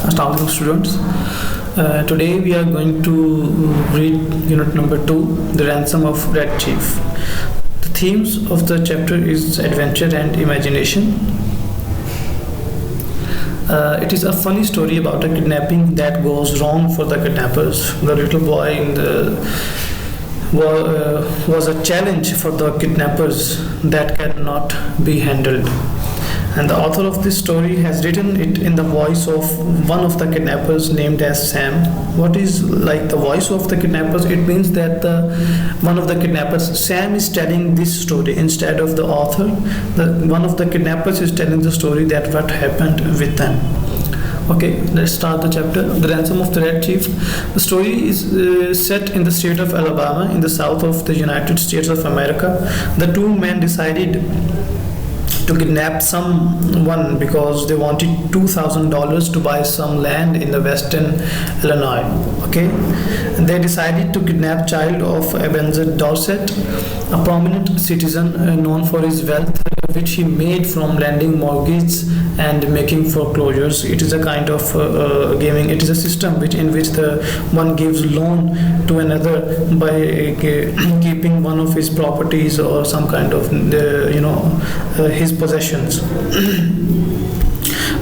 Assalamualaikum students. Today we are going to read unit number 2, The Ransom of Red Chief. The themes of the chapter is adventure and imagination. It is a funny story about a kidnapping that goes wrong for the kidnappers. The little boy in the was a challenge for the kidnappers that cannot be handled. And the author of this story has written it in the voice of one of the kidnappers named as Sam. What is like the voice of the kidnappers? It means that one of the kidnappers, Sam, is telling this story instead of the author. One of the kidnappers is telling the story that what happened with them. Okay, let's start the chapter. The Ransom of the Red Chief. The story is set in the state of Alabama in the south of the United States of America. The two men decided to kidnap someone because they wanted $2,000 to buy some land in the western Illinois. Okay, they decided to kidnap child of Ebenezer Dorset, a prominent citizen known for his wealth which he made from lending mortgages and making foreclosures. It is a kind of gaming. It is a system in which the one gives loan to another by keeping one of his properties or some kind of his possessions.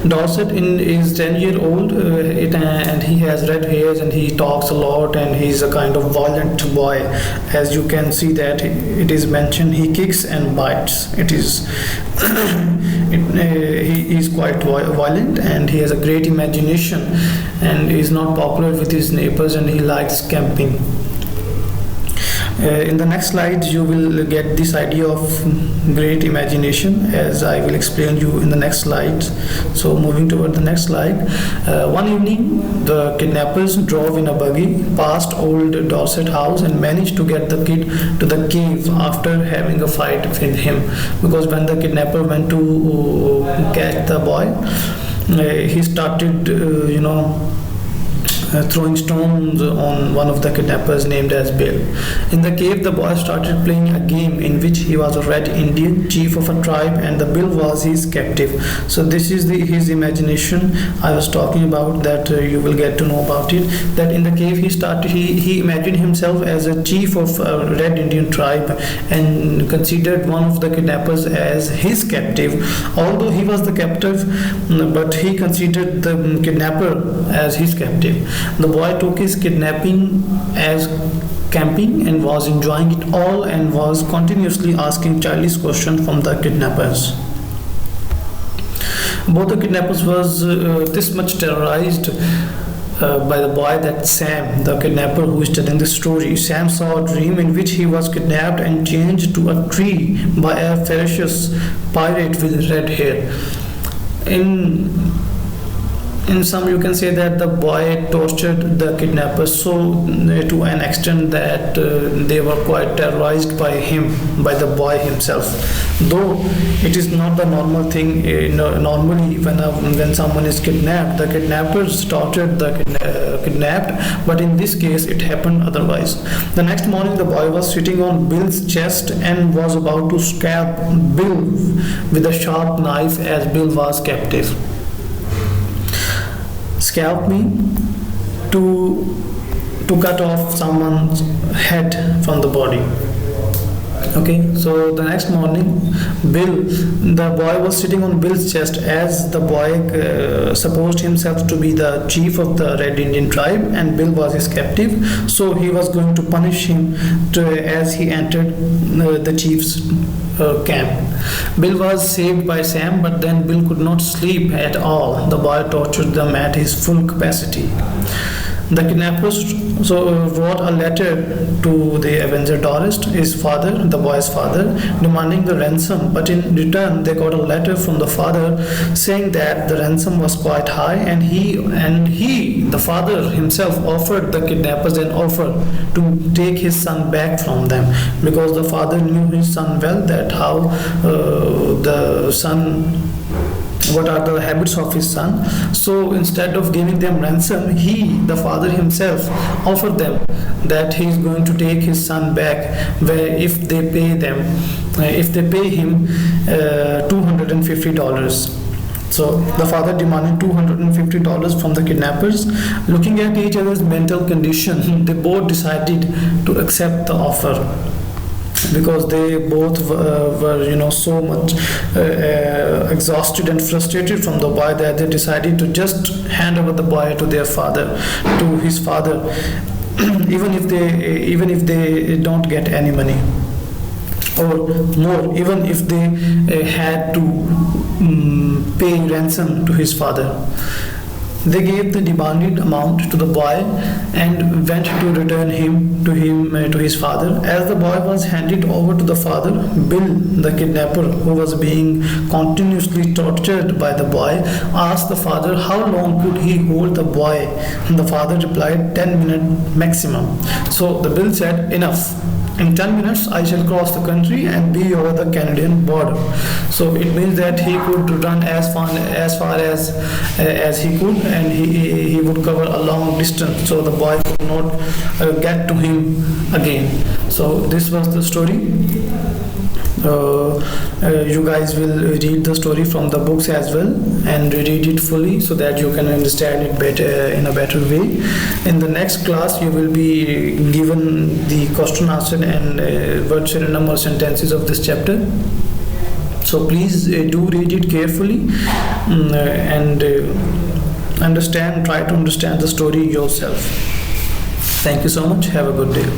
Dorset is 10-year-old and he has red hairs and he talks a lot and he's a kind of violent boy. As you can see that it is mentioned, he kicks and bites. He is quite violent and he has a great imagination and is not popular with his neighbors and he likes camping. In the next slide you will get this idea of great imagination, as I will explain you in the next slide. So moving toward the next slide. One evening the kidnappers drove in a buggy past old Dorset house and managed to get the kid to the cave after having a fight with him, because when the kidnapper went to catch the boy, he started throwing stones on one of the kidnappers named as Bill. In the cave, the boy started playing a game in which he was a red Indian chief of a tribe and the Bill was his captive. So this is his imagination I was talking about, that you will get to know about it. That in the cave he imagined himself as a chief of a red Indian tribe and considered one of the kidnappers as his captive. Although he was the captive, but he considered the kidnapper as his captive. The boy took his kidnapping as camping and was enjoying it all and was continuously asking childish questions from the kidnappers. Both the kidnappers was this much terrorized by the boy that Sam, the kidnapper who is telling the story, Sam saw a dream in which he was kidnapped and changed to a tree by a ferocious pirate with red hair. In some you can say that the boy tortured the kidnappers so to an extent that they were quite terrorized by the boy himself. Though it is not the normal thing, normally when someone is kidnapped, the kidnappers tortured the kidnapped, but in this case it happened otherwise. The next morning the boy was sitting on Bill's chest and was about to scalp Bill with a sharp knife as Bill was captive. Scalp me to cut off someone's head from the body. Okay, so the next morning the boy was sitting on Bill's chest, as the boy supposed himself to be the chief of the Red Indian tribe and Bill was his captive, so he was going to punish him as he entered the chief's camp. Bill was saved by Sam, but then Bill could not sleep at all. The boy tortured them at his full capacity. The kidnappers wrote a letter to the Ebenezer Dorset, his father, the boy's father, demanding the ransom. But in return, they got a letter from the father saying that the ransom was quite high, and the father himself, offered the kidnappers an offer to take his son back from them, because the father knew his son well, that how the son what are the habits of his son. So instead of giving them ransom, the father himself offered them that he is going to take his son back, where if they pay him $250. So the father demanded $250 from the kidnappers. Looking at each other's mental condition, they both decided to accept the offer, because they both were so much exhausted and frustrated from the boy, that they decided to just hand over the boy to his father, even if they don't get any money, or more, even if they had to pay ransom to his father. They gave the demanded amount to the boy and went to return him to his father. As the boy was handed over to the father, Bill, the kidnapper, who was being continuously tortured by the boy, asked the father how long could he hold the boy. The father replied, 10 minutes maximum. So the Bill said, enough. In 10 minutes, I shall cross the country and be over the Canadian border. So it means that he could run as far as he could, and he would cover a long distance. So the boy could not get to him again. So this was the story. You guys will read the story from the books as well and read it fully, so that you can understand it better in a better way. In the next class, you will be given the question answer and word serial number sentences of this chapter. So please do read it carefully and try to understand the story yourself. Thank you so much. Have a good day.